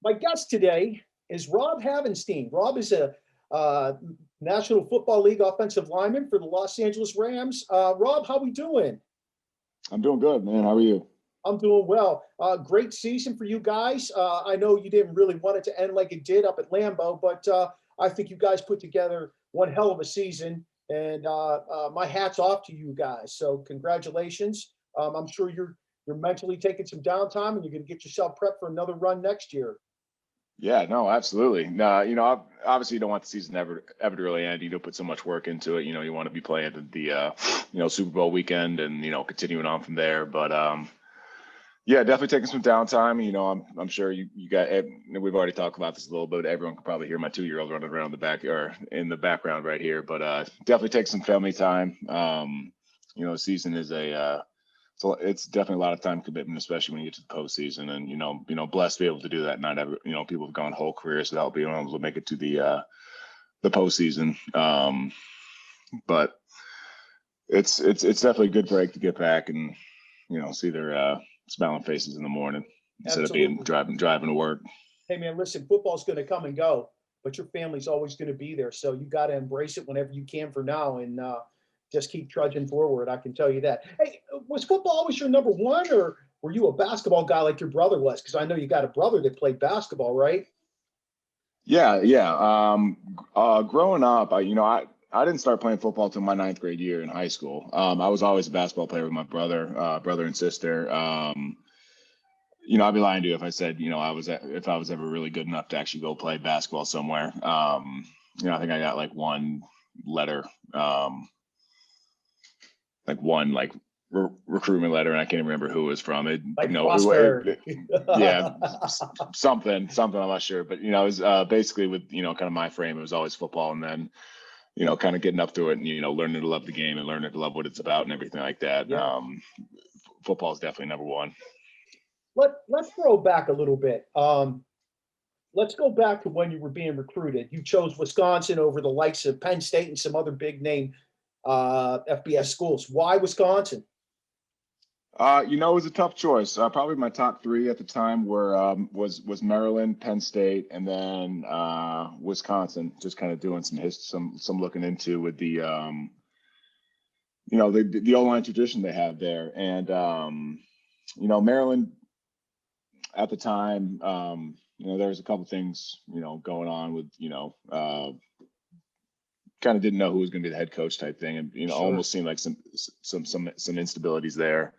My guest today is Rob Havenstein. Rob is a National Football League offensive lineman for the Los Angeles Rams. Rob, how we doing? I'm doing good, man. How are you? I'm doing well. Great season for you guys. I know you didn't really want it to end like it did up at Lambeau, but I think you guys put together one hell of a season, and my hat's off to you guys. So congratulations. I'm sure you're mentally taking some downtime, and you're going to get yourself prepped for another run next year. Yeah, no, absolutely. No, obviously you don't want the season ever to really end. You don't put so much work into it. You want to be playing the Super Bowl weekend and continuing on from there. But yeah, definitely taking some downtime. I'm sure you got. We've already talked about this a little bit. Everyone can probably hear my 2-year-old running around the back or in the background right here. But definitely take some family time. The season is so it's definitely a lot of time commitment, especially when you get to the postseason. And blessed to be able to do that. Not every people have gone whole careers without being able to make it to the postseason. But it's definitely a good break to get back and see their smiling faces in the morning instead Absolutely. of being driving to work. Hey man, listen, football's going to come and go, but your family's always going to be there. So you got to embrace it whenever you can for now, and just keep trudging forward. I can tell you that. Hey, was football always your number one, or were you a basketball guy like your brother was? Because I know you got a brother that played basketball, right? Yeah. Growing up, I didn't start playing football till my 9th grade year in high school. I was always a basketball player with my brother and sister. I'd be lying to you if I said, if I was ever really good enough to actually go play basketball somewhere. I think I got like one letter, recruitment letter, and I can't even remember who it was from. Yeah, something. I'm not sure, but it was basically with kind of my frame. It was always football, and then kind of getting up through it, and learning to love the game and learning to love what it's about and everything like that. Yeah. Football is definitely number one. Let's throw back a little bit. Let's go back to when you were being recruited. You chose Wisconsin over the likes of Penn State and some other big name FBS schools. Why Wisconsin? It was a tough choice. Probably my top 3 at the time were was Maryland, Penn State, and then Wisconsin. Just kind of doing some looking into with the the O-line tradition they have there, and Maryland at the time. There was a couple things going on with kind of didn't know who was going to be the head coach type thing, and Sure. Almost seemed like some instabilities there.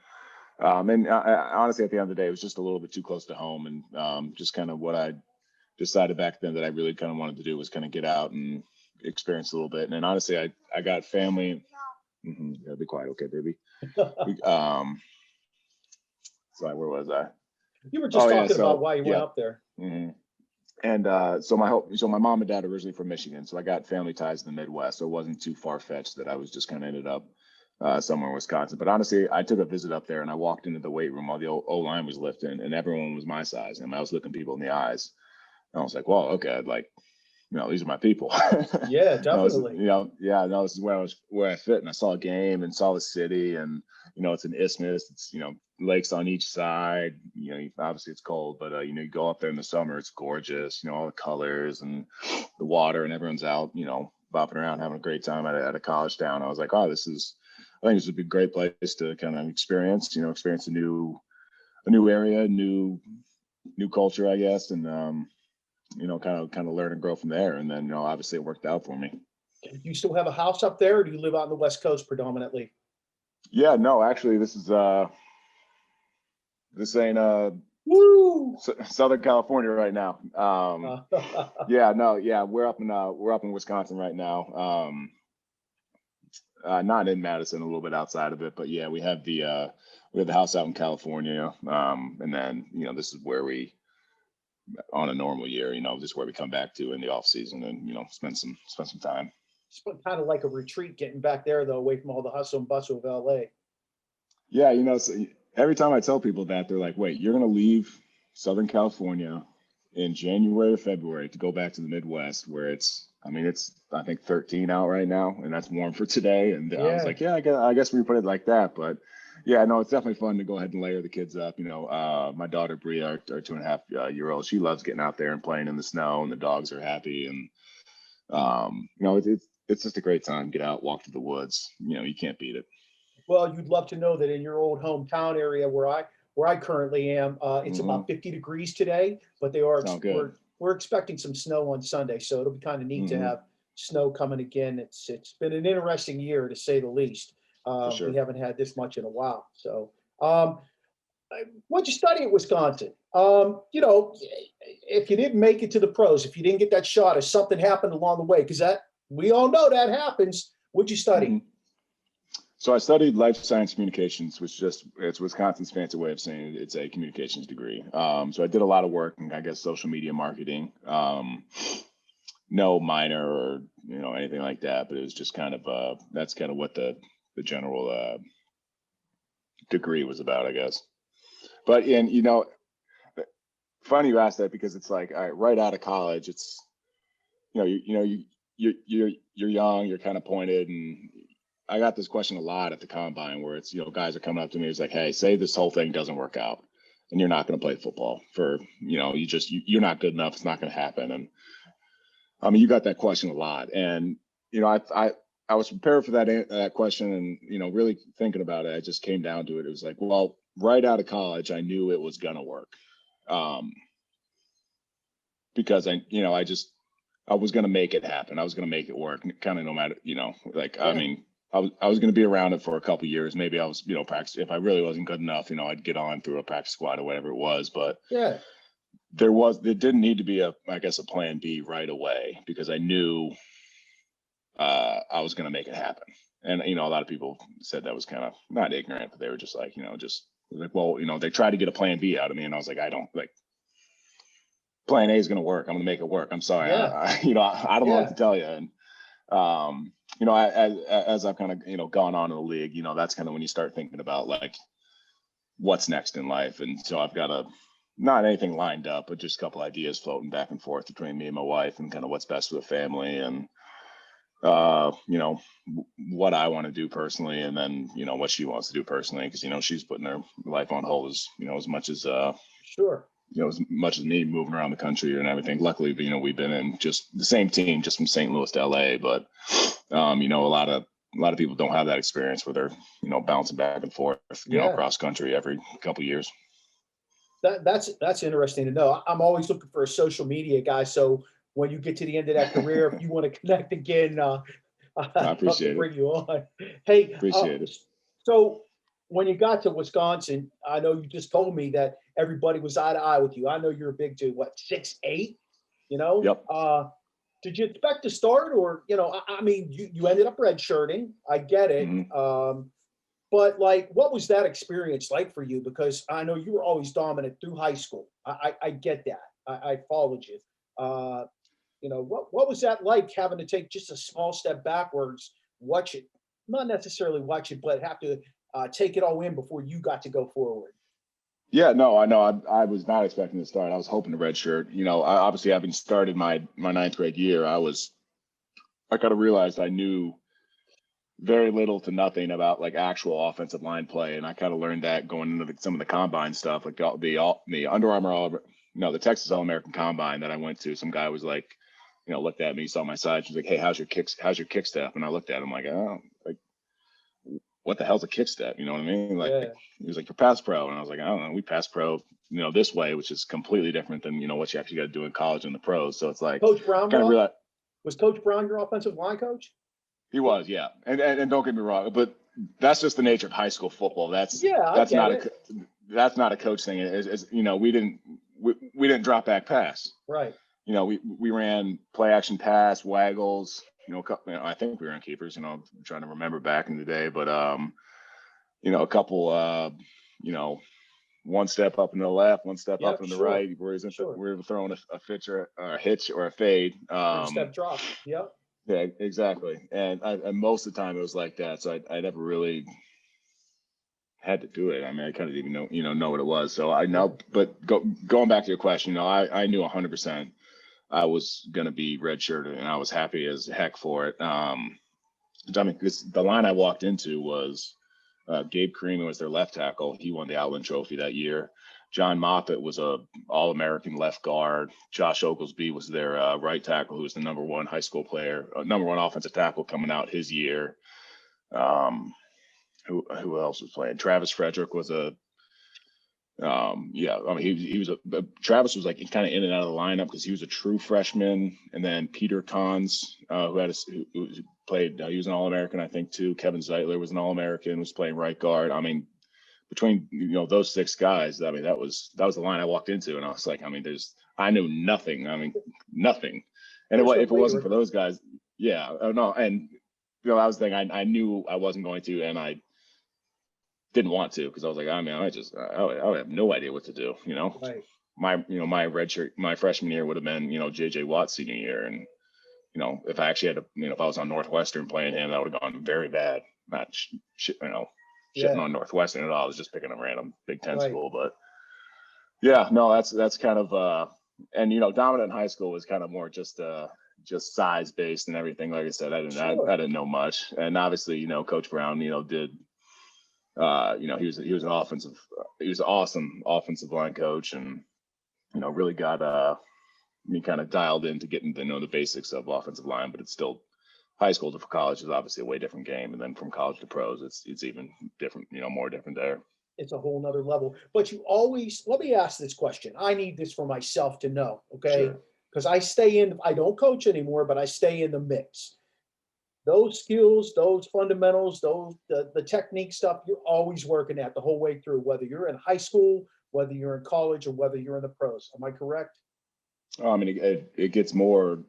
And honestly, at the end of the day, it was just a little bit too close to home, and just kind of what I decided back then that I really kind of wanted to do was kind of get out and experience a little bit. And then honestly, I got family. Yeah, be quiet, okay, baby. Sorry, where was I? You were just talking about why you went up there. Mm-hmm. And so my mom and dad are originally from Michigan, so I got family ties in the Midwest, so it wasn't too far fetched that I was just kind of ended up somewhere in Wisconsin. But honestly, I took a visit up there and I walked into the weight room while the O-line was lifting, and everyone was my size, and I was looking people in the eyes, and I was like, well, okay, these are my people. Yeah, definitely. This is where I fit, and I saw a game and saw the city, and it's an isthmus. It's lakes on each side. Obviously it's cold, but you go up there in the summer, it's gorgeous. All the colors and the water, and everyone's out, bopping around, having a great time at a college town. I was like, I think this would be a great place to kind of experience a new area, new culture, I guess, and kind of learn and grow from there. And then obviously it worked out for me. Do you still have a house up there, or do you live out on the West Coast predominantly? Yeah, no, actually, this ain't Woo! Southern California right now. We're up in Wisconsin right now. Not in Madison, a little bit outside of it, but yeah, we have the house out in California, and then this is where we, on a normal year, this is where we come back to in the off season and spend some time. It's kind of like a retreat getting back there, though, away from all the hustle and bustle of LA. Yeah, so every time I tell people that, they're like, wait, you're going to leave Southern California in January or February to go back to the Midwest where it's I think 13 out right now, and that's warm for today. And I was like, yeah, I guess we put it like that. But Yeah, no, it's definitely fun to go ahead and layer the kids up. My daughter Bria, our 2.5 year old, she loves getting out there and playing in the snow, and the dogs are happy. And it's just a great time. Get out, walk through the woods. You can't beat it. Well, you'd love to know that in your old hometown area where I currently am, it's Mm-hmm. about 50 degrees today, but they are Sound good. we're expecting some snow on Sunday, so it'll be kind of neat to Mm-hmm. have snow coming again. It's been an interesting year to say the least. For sure. We haven't had this much in a while. So, what'd you study at Wisconsin? If you didn't make it to the pros, if you didn't get that shot, if something happened along the way, because that we all know that happens. What'd you study? Mm-hmm. So I studied life science communications, which it's Wisconsin's fancy way of saying it's a communications degree. So I did a lot of work in, I guess, social media marketing. No minor or anything like that, but it was just kind of that's kind of what the general degree was about, I guess. But funny you asked that, because it's like, all right out of college, it's you're young, you're kind of pointed, and I got this question a lot at the combine where it's, guys are coming up to me. It's like, hey, say this whole thing doesn't work out and you're not going to play football for, you're not good enough. It's not going to happen. And I mean, you got that question a lot. And, I was prepared for that question, and, really thinking about it, I just came down to it. It was like, well, right out of college, I knew it was going to work. Because I was going to make it happen. I was going to make it work, kind of no matter, yeah. I mean, I was going to be around it for a couple of years. Maybe I was, practice. If I really wasn't good enough, I'd get on through a practice squad or whatever it was. But yeah, there didn't need to be a plan B right away, because I knew I was going to make it happen. And, a lot of people said that was kind of not ignorant, but they were just like, they tried to get a plan B out of me. And I was like, I don't plan A is going to work. I'm going to make it work. I'm sorry. Yeah. I don't know what to tell you. And, as I've kind of, gone on in the league, that's kind of when you start thinking about what's next in life. And so I've got not anything lined up, but just a couple ideas floating back and forth between me and my wife, and kind of what's best for the family, and, what I want to do personally, and then, what she wants to do personally. Cause, she's putting her life on hold as much as, sure. As much as me moving around the country and everything. Luckily, we've been in just the same team, just from St. Louis to LA. But, a lot of people don't have that experience where they're, bouncing back and forth, across country every couple of years. That's interesting to know. I'm always looking for a social media guy. So when you get to the end of that career, if you want to connect again, I appreciate it. Bring you on. Hey, appreciate it. So when you got to Wisconsin, I know you just told me that everybody was eye to eye with you. I know you're a big dude, 6'8", Yep. Did you expect to start, or, I mean, you ended up redshirting. I get it. Mm-hmm. But what was that experience like for you? Because I know you were always dominant through high school. I get that. I followed you. What was that like, having to take just a small step backwards, not necessarily watch it, but have to take it all in before you got to go forward? Yeah, no, I know. I was not expecting to start. I was hoping to redshirt. Obviously, having started my ninth grade year, I kind of realized I knew very little to nothing about actual offensive line play, and I kind of learned that going into some of the combine stuff, the Under Armour, the Texas All-American Combine that I went to. Some guy was looked at me, saw my size, was like, "Hey, how's your kick step?" And I looked at him like, "Oh, what the hell's a kick step?" You know what I mean? He was like, "You're pass pro," and I was like, "I don't know, we pass pro, this way," which is completely different than what you actually got to do in college and the pros. So it's like, Coach Brown, kind of realized, was Coach Brown your offensive line coach? He was, yeah, and don't get me wrong, but that's just the nature of high school football. That's not a coach thing. We didn't drop back pass. Right. We ran play action pass, waggles. I think we ran keepers. I'm trying to remember back in the day, but a couple. One step up in the left, one step up in the right. Where we're throwing a pitch or a hitch or a fade. Step drop. Yep. Yeah, exactly. And most of the time it was like that. So I never really had to do it. I mean, I kind of didn't know what it was. So I know, but going back to your question, I knew 100% I was going to be redshirted, and I was happy as heck for it. I mean, the line I walked into was Gabe Creamer was their left tackle. He won the Outland Trophy that year. John Moffitt was a All-American left guard. Josh Oglesby was their right tackle, who was the #1 high school player, #1 offensive tackle coming out his year. Who else was playing? Travis Frederick was Travis was like kind of in and out of the lineup because he was a true freshman. And then Peter Cons, who played, he was an All-American, I think, too. Kevin Zeitler was an All-American, was playing right guard. I mean, between those 6 guys, I mean, that was the line I walked into, and I was like, I mean, I knew nothing. I mean, nothing. And if it wasn't for those guys, no, and that was the thing. I knew I wasn't going to, and I didn't want to, because I was like, I mean, I have no idea what to do. Right. My redshirt, my freshman year would have been JJ Watt's senior year, and if I actually had to, if I was on Northwestern playing him, that would have gone very bad. Not shitting on Northwestern at all. I was just picking a random Big Ten school, but yeah, no, that's kind of and dominant in high school was kind of more just size based and everything. Like I said, I didn't know much, and obviously Coach Brown did. He was an awesome offensive line coach, and really got me kind of dialed into getting to know the basics of offensive line. But it's still, high school to college is obviously a way different game, and then from college to pros, it's even different, more different there. It's a whole nother level. But you always, let me ask this question. I need this for myself to know, okay? Because I don't coach anymore, but I stay in the mix. Those skills, those fundamentals, the technique stuff, you're always working at the whole way through, whether you're in high school, whether you're in college, or whether you're in the pros. Am I correct? I mean, it gets more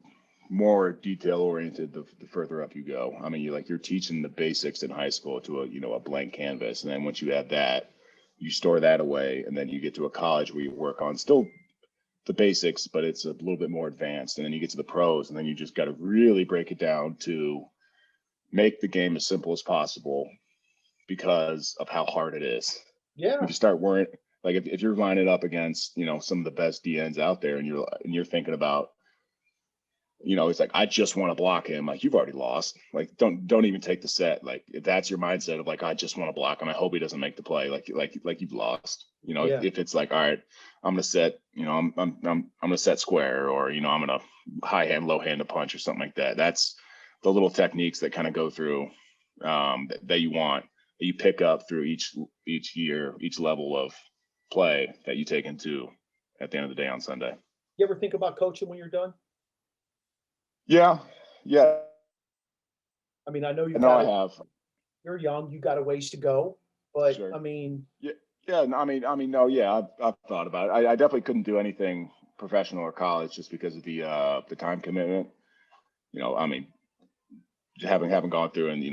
detail oriented the further up you go. I mean, you're teaching the basics in high school to a blank canvas, and then once you have that, you store that away, and then you get to a college where you work on still the basics, but it's a little bit more advanced, and then you get to the pros, and then you just got to really break it down to make the game as simple as possible because of how hard it is. Yeah. You start worrying, like if you're lining up against, some of the best DNs out there, and you're thinking about, it's like, I just want to block him. Like, you've already lost. Like, don't even take the set. Like, if that's your mindset of like, I just want to block him, I hope he doesn't make the play. Like you've lost. If it's like, all right, I'm gonna set, I'm gonna set square, or I'm gonna high hand, low hand a punch or something like that. That's the little techniques that kind of go through that you pick up through each year, each level of play that you take into at the end of the day on Sunday. You ever think about coaching when you're done? Yeah. I mean, I know I have. You're young, you got a ways to go, but Sure. I mean. Yeah. I mean, no, yeah, I've thought about it. I definitely couldn't do anything professional or college just because of the time commitment. I mean, having gone through, and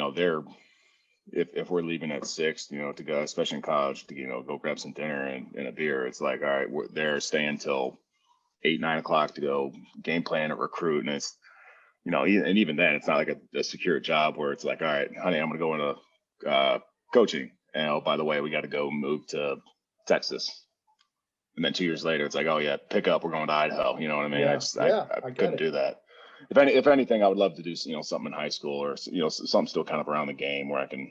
if we're leaving at 6, to go, especially in college, to go grab some dinner and a beer, it's like, all right, we're there staying till 8, 9 o'clock to go game plan or recruit, and it's and even then, it's not like a secure job where it's like, all right, honey, I'm gonna go into coaching, and oh, by the way, we got to go move to Texas, and then 2 years later, it's like, oh yeah, pick up, we're going to Idaho. You know what I mean? Yeah, I couldn't do that. If anything, I would love to do something in high school, or something still kind of around the game where I can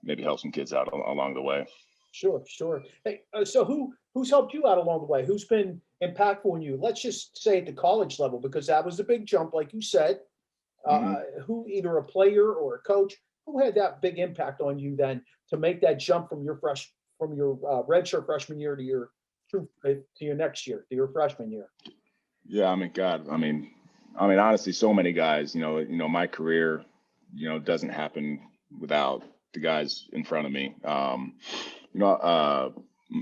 maybe help some kids out along the way. Sure. Hey, so who's helped you out along the way? Who's been impactful in you? Let's just say at the college level, because that was the big jump, like you said. Who, either a player or a coach, who had that big impact on you then to make that jump from your redshirt freshman year to your next year, to your freshman year? Yeah, I mean, God, I mean, honestly, so many guys. My career, doesn't happen without the guys in front of me.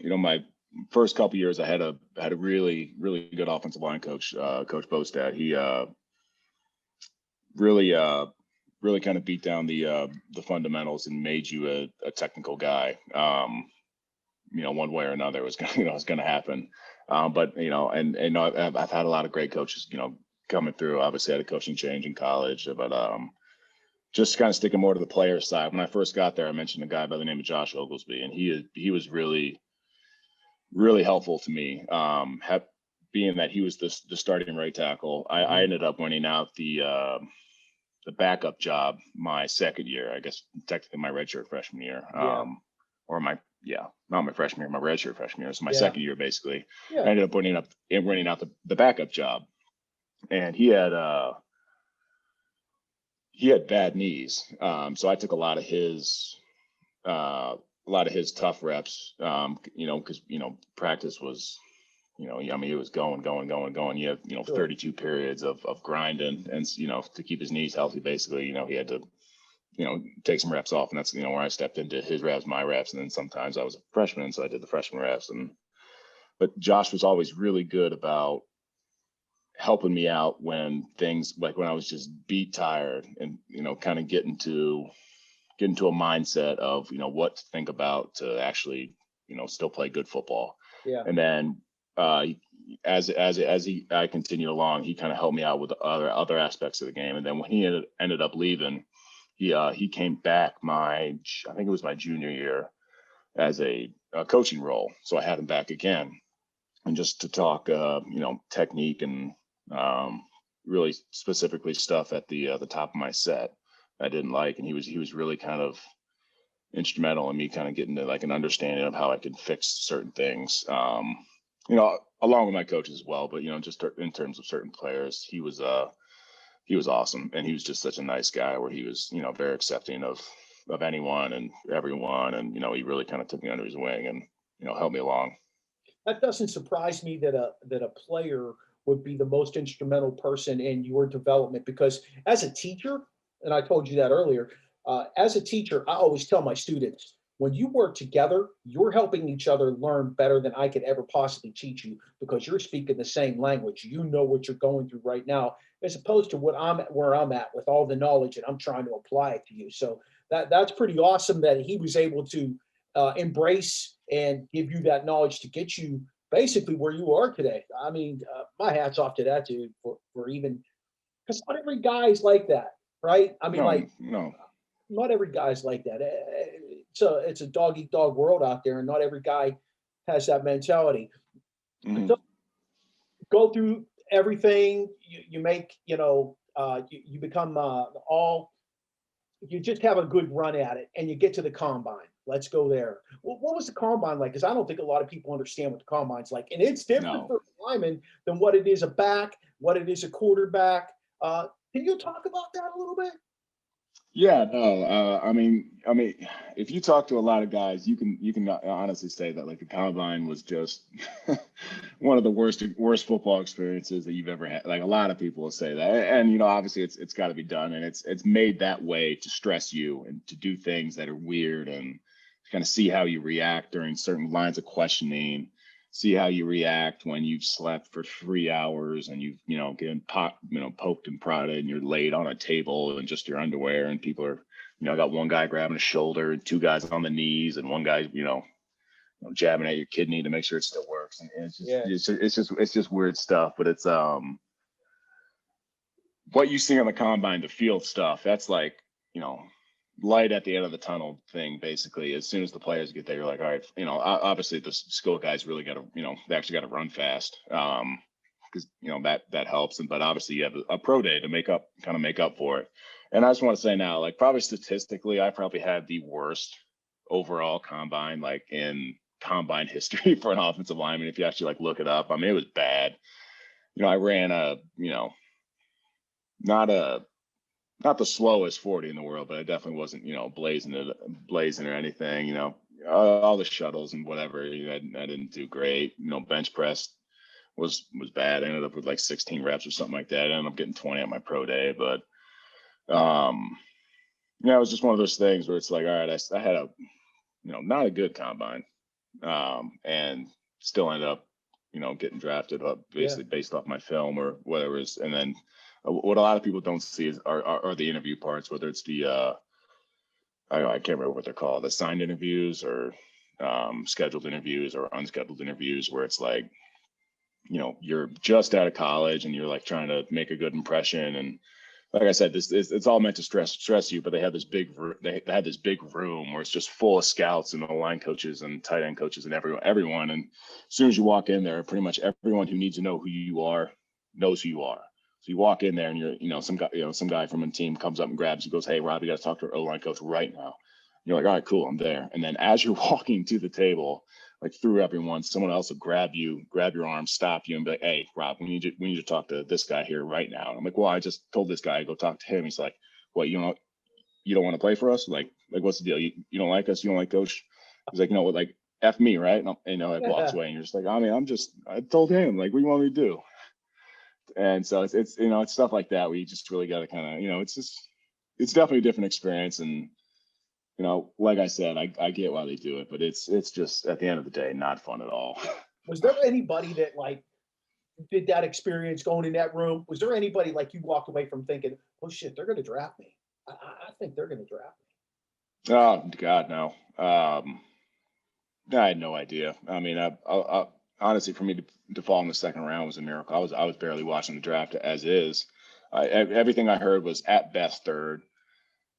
My first couple years, I had a really, really good offensive line coach, Coach Bostad. He really kind of beat down the fundamentals and made you a technical guy. One way or another was going to happen. But I've had a lot of great coaches, coming through. Obviously, I had a coaching change in college, but just kind of sticking more to the player side. When I first got there, I mentioned a guy by the name of Josh Oglesby, and he was really, really helpful to me. Being that he was the starting right tackle, I ended up winning out the backup job my second year, I guess technically my redshirt freshman year, Yeah. or not my freshman year, my redshirt freshman year. So my Yeah. second year, basically, Yeah. I ended up running out the backup job, and he had bad knees. So I took a lot of his tough reps, because, practice was, I mean, it was going. You have, Sure. 32 periods of grinding, and, to keep his knees healthy, basically, he had to, take some reps off. And that's, where I stepped into his reps, my reps. And then sometimes I was a freshman, so I did the freshman reps. But Josh was always really good about helping me out when things, like when I was just beat tired, and, kind of get into a mindset of, what to think about to actually, still play good football. Yeah. And then as I continued along, he kind of helped me out with other aspects of the game. And then when he ended up leaving, he came back I think it was my junior year, as a coaching role. So I had him back again, and just to talk, technique and really specifically stuff at the top of my set I didn't like. And he was really kind of instrumental in me kind of getting to like an understanding of how I could fix certain things, along with my coaches as well. But, just in terms of certain players, he was awesome. And he was just such a nice guy, where he was, very accepting of anyone and everyone. And, he really kind of took me under his wing and, helped me along. That doesn't surprise me that a player would be the most instrumental person in your development, because as a teacher, and I told you that earlier, as a teacher, I always tell my students, when you work together, you're helping each other learn better than I could ever possibly teach you, because you're speaking the same language. You know what you're going through right now, as opposed to where I'm at with all the knowledge, and I'm trying to apply it to you. So that's pretty awesome that he was able to embrace and give you that knowledge to get you basically where you are today. I mean, my hat's off to that dude for even, because not every guy's like that, right? I mean, No. not every guy's like that. It's a dog eat dog world out there, and not every guy has that mentality. Mm-hmm. So go through everything. You make, you become you just have a good run at it, and you get to the combine. Let's go there. What was the combine like? Because I don't think a lot of people understand what the combine's like, and it's different for a lineman than what it is a back, what it is a quarterback. Can you talk about that a little bit? Yeah, no. I mean, if you talk to a lot of guys, you can honestly say that like the combine was just one of the worst football experiences that you've ever had. Like a lot of people will say that, and obviously it's got to be done, and it's made that way to stress you and to do things that are weird, and kind of see how you react during certain lines of questioning. See how you react when you've slept for 3 hours and you've, getting poked and prodded, and you're laid on a table in just your underwear, and people are, I got one guy grabbing a shoulder and two guys on the knees, and one guy, jabbing at your kidney to make sure it still works. And it's just weird stuff. But it's what you see on the combine, the field stuff, that's like, light at the end of the tunnel thing. Basically, as soon as the players get there, you're like, all right, obviously the skill guys really got to, they actually got to run fast, because that helps. But obviously you have a pro day to make up for it. And I just want to say now, like, probably statistically, I probably had the worst overall combine, like in combine history for an offensive lineman. If you actually like look it up, I mean, it was bad. I ran not the slowest 40 in the world, but I definitely wasn't, blazing or anything. All the shuttles and whatever, I didn't do great. Bench press was bad. I ended up with like 16 reps or something like that. I ended up getting 20 at my pro day, but it was just one of those things where it's like, all right, I had a, not a good combine, and still ended up, getting drafted up basically based off my film or whatever it is. And then what a lot of people don't see are the interview parts, whether it's the I can't remember what they're called, the signed interviews or scheduled interviews or unscheduled interviews, where it's like, you're just out of college and you're like trying to make a good impression. And like I said, it's all meant to stress you, but they had this big room where it's just full of scouts and line coaches and tight end coaches and everyone. And as soon as you walk in there, pretty much everyone who needs to know who you are knows who you are. So you walk in there and some guy from a team comes up and grabs you, goes, "Hey, Rob, you got to talk to our O-line coach right now." You're like, "All right, cool, I'm there." And then as you're walking to the table, like through everyone, someone else will grab your arm, stop you, and be like, "Hey, Rob, we need to talk to this guy here right now." And I'm like, "Well, I just told this guy to go talk to him." He's like, "What, you don't want to play for us? Like what's the deal? You don't like us? You don't like coach?" He's like, what, like F me, right? And like walks away, and you're just like, I mean, I told him, like, what do you want me to do? And so it's it's stuff like that where you just really got to kind of, it's definitely a different experience. And, like I said, I get why they do it, but it's just at the end of the day, not fun at all. Was there anybody that like did that experience going in that room? Was there anybody like you walked away from thinking, oh shit, they're going to draft me? I think they're going to draft me. Oh God, no. I had no idea. I mean, I honestly, for me to fall in the second round was a miracle. I was barely watching the draft as is. Everything I heard was at best third,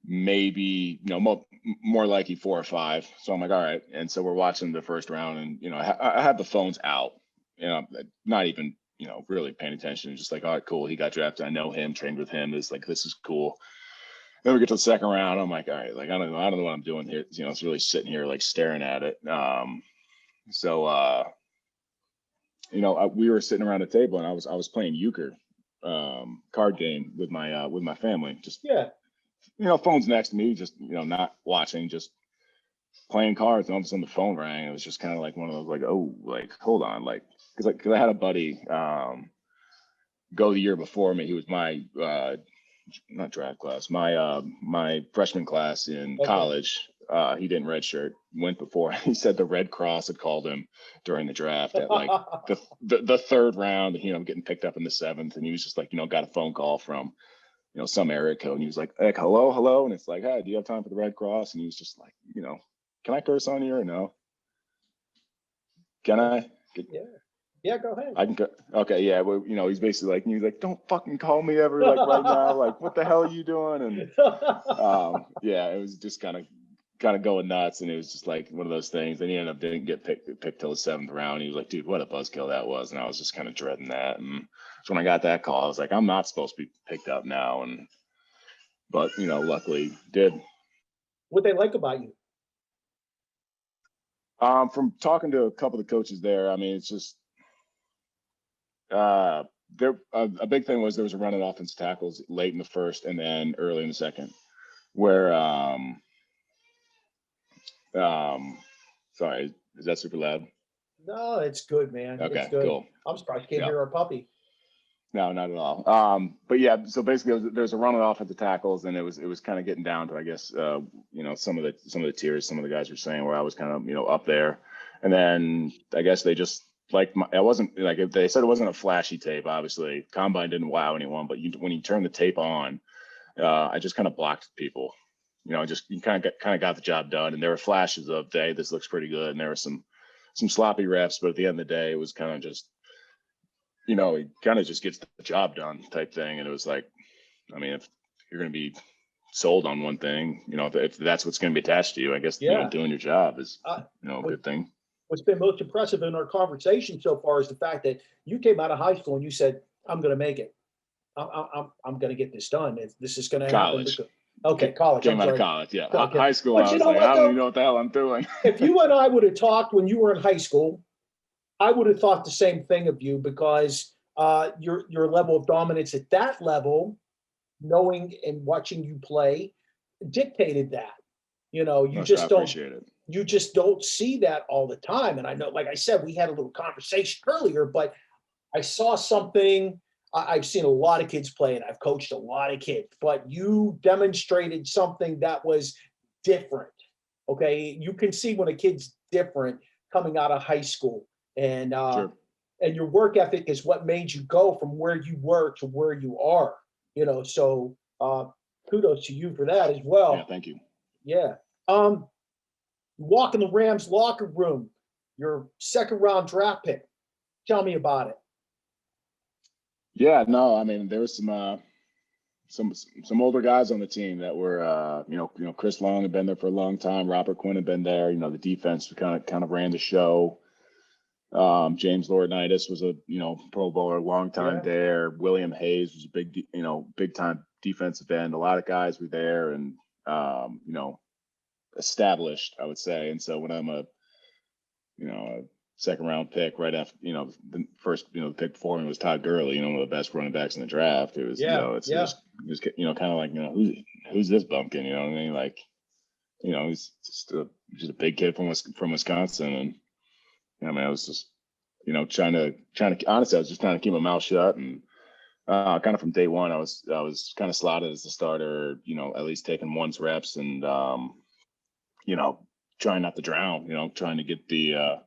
maybe more likely 4 or 5. So I'm like, all right. And so we're watching the first round, and I had the phones out, not even really paying attention. Just like, all right, cool, he got drafted. I know him, trained with him. It's like, this is cool. Then we get to the second round. I'm like, all right, like I don't know what I'm doing here. It's really sitting here like staring at it. We were sitting around the table, and I was playing euchre, card game with my family. Just phone's next to me, just not watching, just playing cards. And all of a sudden the phone rang. It was just kind of like one of those, like, oh, like, hold on, like, because I had a buddy go the year before me. He was my not draft class, my freshman class in college. He didn't redshirt, went before. He said the Red Cross had called him during the draft at like the third round, getting picked up in the 7th. And he was just like, got a phone call from, some area code. And he was like, hello. And it's like, hey, do you have time for the Red Cross? And he was just like, can I curse on you or no? Can I? Yeah, go ahead. I can go. Okay, yeah. Well, he's basically like, don't fucking call me ever, like right now. Like, what the hell are you doing? And it was just kind of going nuts. And it was just like one of those things. And he ended up didn't get picked till the 7th round. He was like, dude, what a buzzkill that was. And I was just kind of dreading that. And so when I got that call, I was like, I'm not supposed to be picked up now. But luckily did. What they like about you? From talking to a couple of the coaches there, I mean, it's just a big thing was there was a run at offensive tackles late in the first and then early in the second, where sorry, is that super loud? No, it's good, man. Okay, it's good. cool. I'm surprised you can't hear our puppy. No, not at all. But yeah, so basically there's a run at offensive tackles, and it was kind of getting down to, I guess, some of the tiers, some of the guys were saying, where I was kind of up there. And then I guess they just I wasn't like, they said it wasn't a flashy tape. Obviously, Combine didn't wow anyone, but when you turn the tape on, I just kind of blocked people. Just you kind of got the job done. And there were flashes of, hey, this looks pretty good, and there were some sloppy reps, but at the end of the day, it was kind of just, he kind of just gets the job done type thing. And it was like, I mean, if you're going to be sold on one thing, if that's what's going to be attached to you, I guess, doing your job is, a good thing. What's been most impressive in our conversation so far is the fact that you came out of high school and you said, I'm going to make it. I'm going to get this done. This is going to happen. Okay, college. Came out of college, yeah. Okay. High school, I was like, I don't even know what the hell I'm doing. If you and I would have talked when you were in high school, I would have thought the same thing of you, because your level of dominance at that level, knowing and watching you play, dictated that. You just don't see that all the time. And I know, like I said, we had a little conversation earlier, but I saw something. I've seen a lot of kids play, and I've coached a lot of kids, but you demonstrated something that was different. Okay. You can see when a kid's different coming out of high school, and Sure. And your work ethic is what made you go from where you were to where you are, so kudos to you for that as well. Yeah, thank you. Yeah. Walk in the Rams locker room, your second round draft pick. Tell me about it. Yeah, no, I mean, there was some older guys on the team that were, Chris Long had been there for a long time. Robert Quinn had been there. The defense kind of ran the show. James Laurinaitis was a, Pro Bowler, a long time there. William Hayes was a big time defensive end. A lot of guys were there and, established, I would say. And so when I'm a second round pick right after, the first, pick before me was Todd Gurley, one of the best running backs in the draft. It was, just, kind of like, who's this bumpkin? You know what I mean? Like, he's just a big kid from Wisconsin. And, I was just, trying to, honestly, I was just trying to keep my mouth shut. And kind of from day one, I was kind of slotted as the starter, at least taking once reps and, trying not to drown, trying to get the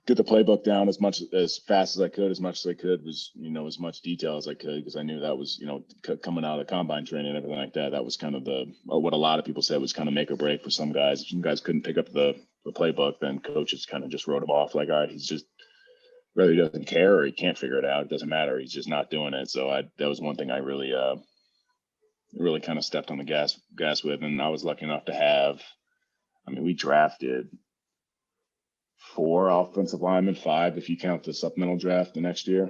playbook down as fast as I could, as much as I could, was, as much detail as I could, because I knew that was, coming out of the combine training and everything like that. That was kind of what a lot of people said was kind of make or break for some guys. If some guys couldn't pick up the playbook, then coaches kind of just wrote him off like, all right, he's just, whether he doesn't care or he can't figure it out, it doesn't matter. He's just not doing it. So that was one thing I really kind of stepped on the gas with. And I was lucky enough to have, we drafted 4 offensive linemen, 5 if you count the supplemental draft the next year.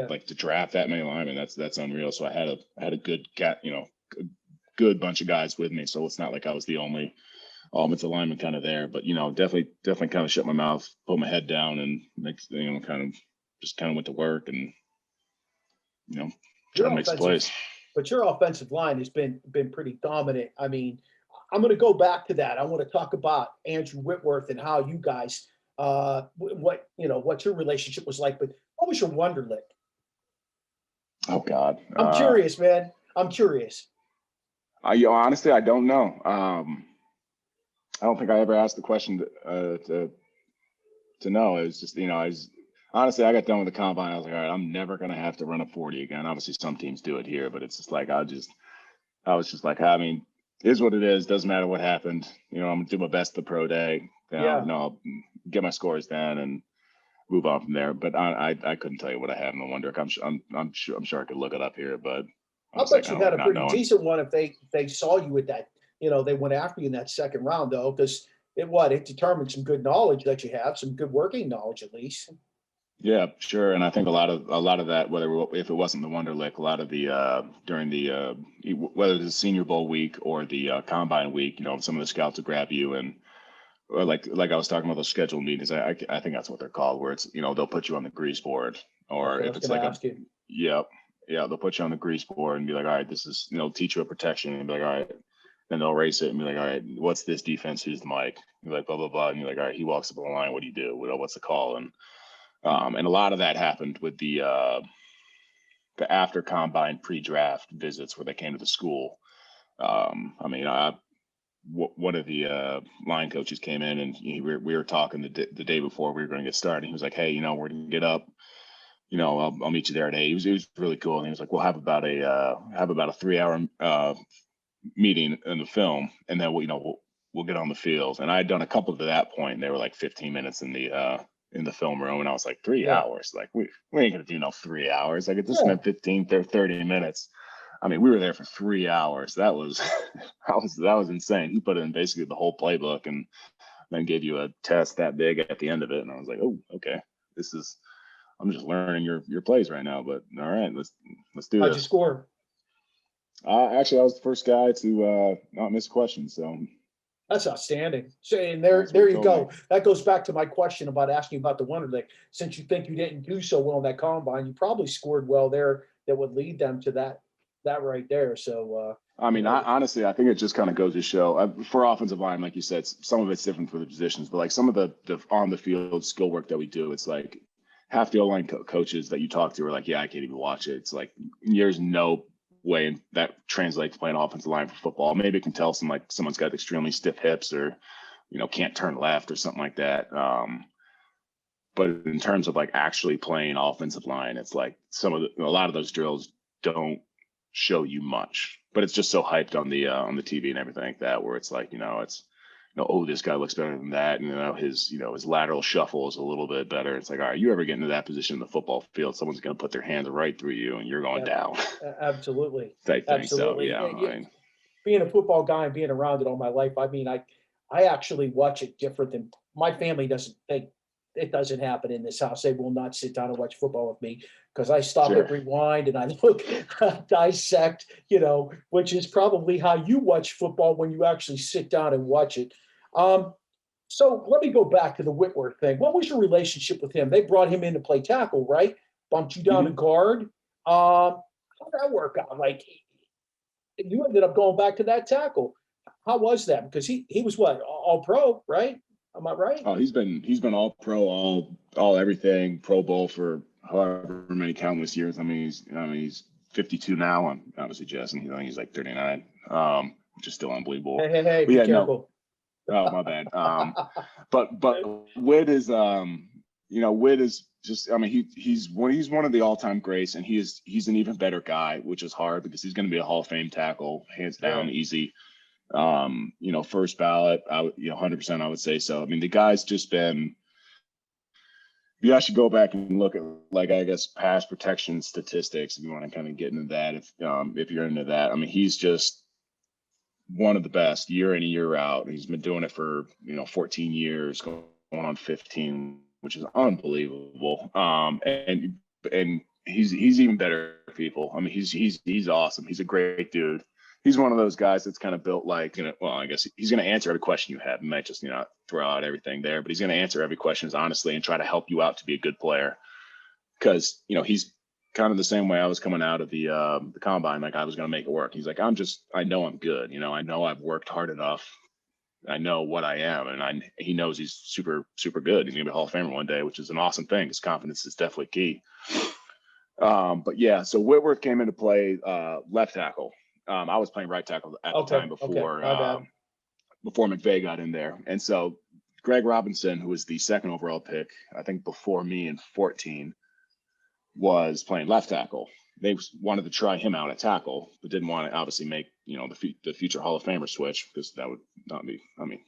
Like to draft that many linemen, that's unreal. So I had a good good bunch of guys with me. So it's not like I was the only offensive lineman kind of there. But definitely kind of shut my mouth, put my head down, and kind of went to work and try to make some plays. But your offensive line has been pretty dominant. I'm going to go back to that. I want to talk about Andrew Whitworth and how you guys, what your relationship was like. But what was your Wonderlic? Oh God, I'm curious, man. I'm curious. Honestly, I don't know. I don't think I ever asked the question to know. It was just, honestly, I got done with the combine. I was like, all right, I'm never going to have to run a 40 again. Obviously, some teams do it here, but it's just like I was just like, it is what it is. Doesn't matter what happened. I'm gonna do my best the pro day. I'll get my scores down and move on from there. But I couldn't tell you what I had in the Wonder. I'm sure I could look it up here. But I bet you had a pretty decent one if they saw you with that. They went after you in that second round though, because it determined some good knowledge that you have, some good working knowledge at least. Yeah, sure. And I think a lot of that, if it wasn't the Wonderlic, a lot of the during the whether it's the Senior Bowl week or the Combine week, some of the scouts will grab you or like I was talking about those scheduled meetings. I think that's what they're called, where it's they'll put you on the grease board, or if it's like they'll put you on the grease board and be like, all right, this is teach you a protection, and be like, all right. Then they'll race it and be like, all right, what's this defense? Who's the mic? You're like, blah blah blah, and you're like, all right, he walks up on the line. What do you do? What's the call? And a lot of that happened with the after combine pre-draft visits where they came to the school. One of the line coaches came in and we were talking the day before we were going to get started. He was like, hey, we're going to get up. I'll meet you there at 8. It was really cool. And he was like, we'll have about a 3-hour meeting in the film, and then we'll get on the field. And I had done a couple to that point. And they were like 15 minutes in the film room, and I was like, 3 hours? Like we ain't gonna do no 3 hours. Like it just spent 15 30 minutes. We were there for 3 hours. That was that was insane. He put in basically the whole playbook and then gave you a test that big at the end of it. And I was like, oh, okay, I'm just learning your plays right now. But all right, let's do this. How'd you score? Actually, I was the first guy to not miss a question. So that's outstanding. So, and there you go. That goes back to my question about asking about the Wonderlic. Since you think you didn't do so well in that combine, you probably scored well there. That would lead them to that right there. So, honestly, I think it just kind of goes to show for offensive line, like you said, some of it's different for the positions, but like some of the on the field skill work that we do, it's like half the O-line coaches that you talk to are like, yeah, I can't even watch it. It's like there's no way that translates to playing offensive line for football. Maybe it can tell someone's got extremely stiff hips or can't turn left or something like that. But in terms of like actually playing offensive line, it's like a lot of those drills don't show you much, but it's just so hyped on the TV and everything like that, where it's like it's oh, this guy looks better than that, and his lateral shuffle is a little bit better. It's like, all right, you ever get into that position in the football field, someone's going to put their hands right through you and you're going down. Absolutely. Absolutely. So, being a football guy and being around it all my life, I actually watch it different than my family doesn't. it doesn't happen in this house. They will not sit down and watch football with me because I stop Sure. it, rewind, and I look, dissect, which is probably how you watch football when you actually sit down and watch it. So let me go back to the Whitworth thing. What was your relationship with him? They brought him in to play tackle, right? Bumped you down to guard. How'd that work out? Like, you ended up going back to that tackle. How was that? Because he was what, all pro, right? Am I right? Oh, he's been all pro, all everything, Pro Bowl for however many countless years. I mean, he's 52 now. I'm obviously Justin. He's like 39, which is still unbelievable. Hey, But be yeah, careful. no, oh, my bad. But Witt is, Witt is just, I mean, he's one of the all-time greats, and he's an even better guy, which is hard because he's going to be a Hall of Fame tackle, hands down, easy. First ballot, 100%, I would say so. I mean, the guy's just been, you actually go back and look at, like, I guess, pass protection statistics, if you want to kind of get into that, if you're into that. I mean, he's just one of the best year in and year out. He's been doing it for, 14 years, going on 15, which is unbelievable. And he's even better, people. I mean, he's awesome. He's a great dude. He's one of those guys that's kind of built like, well, I guess he's going to answer every question you have. He might just, throw out everything there, but he's going to answer every question honestly and try to help you out to be a good player. Because, he's kind of the same way I was coming out of the combine. Like, I was going to make it work. He's like, I know I'm good. I know I've worked hard enough. I know what I am. And he knows he's super, super good. He's going to be a Hall of Famer one day, which is an awesome thing. His confidence is definitely key. But yeah, so Whitworth came into play left tackle. I was playing right tackle at the time before McVay got in there. And so Greg Robinson, who was the second overall pick, I think before me in 14, was playing left tackle. They wanted to try him out at tackle, but didn't want to obviously make, the future Hall of Famer switch, because that would not be, I mean,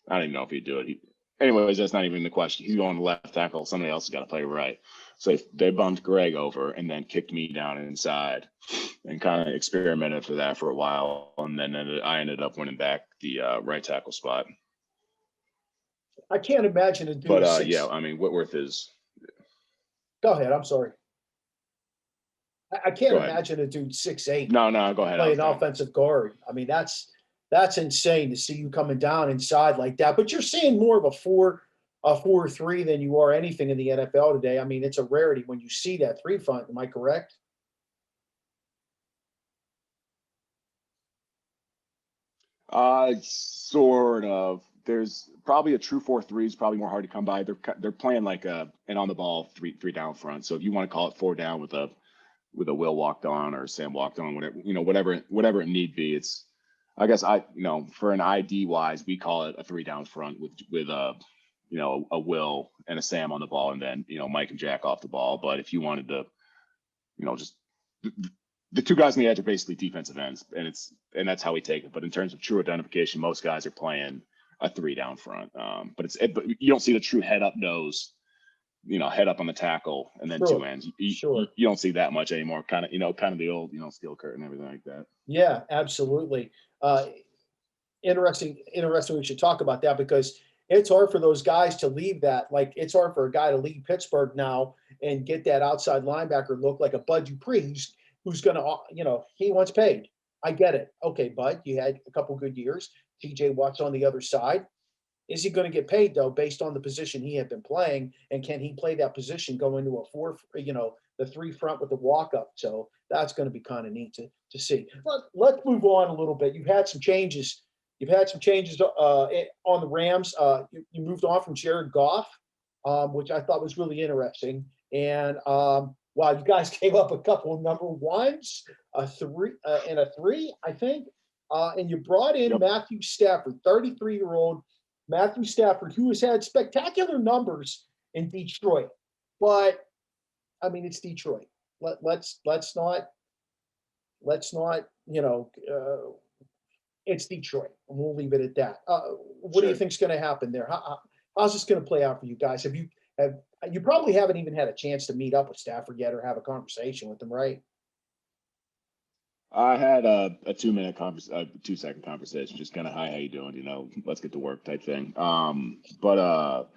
I don't even know if he'd do it. Anyways, that's not even the question. He's going to left tackle. Somebody else has got to play right. So they bumped Greg over and then kicked me down inside and kind of experimented for that for a while. And then I ended up winning back the right tackle spot. I can't imagine a dude. But yeah, I mean, Whitworth is. Go ahead. I'm sorry. I can't imagine a dude 6'8". No, go ahead. Playing offensive guard. I mean, that's insane to see you coming down inside like that. But you're seeing more of a 4-3 than you are anything in the NFL today. I mean, it's a rarity when you see that three front. Am I correct? Sort of. There's probably a true 4-3 is probably more hard to come by. They're playing like an on the ball three down front. So if you want to call it 4 down with a Will walked on or Sam walked on, whatever it need be. It's, I guess for an ID wise, we call it a 3 down front with a Will and a Sam on the ball, and then Mike and Jack off the ball. But if you wanted to, just the two guys on the edge are basically defensive ends, and that's how we take it. But in terms of true identification, most guys are playing a 3 down front. But you don't see the true head up nose, head up on the tackle and then two ends. You don't see that much anymore. Kind of the old, steel curtain, everything like that. Yeah, absolutely. Interesting. We should talk about that because it's hard for those guys to leave that. Like, it's hard for a guy to leave Pittsburgh now and get that outside linebacker look like a Bud Dupree who's going to, he wants paid. I get it. Okay, Bud, you had a couple good years. TJ Watt's on the other side. Is he going to get paid, though, based on the position he had been playing? And can he play that position, go into a 4, the 3 front with the walk up? So that's going to be kind of neat to see. Let's move on a little bit. You've had some changes. On the Rams. You moved on from Jared Goff, which I thought was really interesting. And wow, you guys gave up a couple of number ones, a 3 and a 3, I think. And you brought in Matthew Stafford, 33-year-old Matthew Stafford, who has had spectacular numbers in Detroit. But I mean, it's Detroit. Let's not, it's Detroit, and we'll leave it at that. What do you think's going to happen there? How's this going to play out for you guys? You probably haven't even had a chance to meet up with Stafford yet or have a conversation with him, right? I had a 2-second conversation, just kind of, hi, how you doing? Let's get to work type thing. But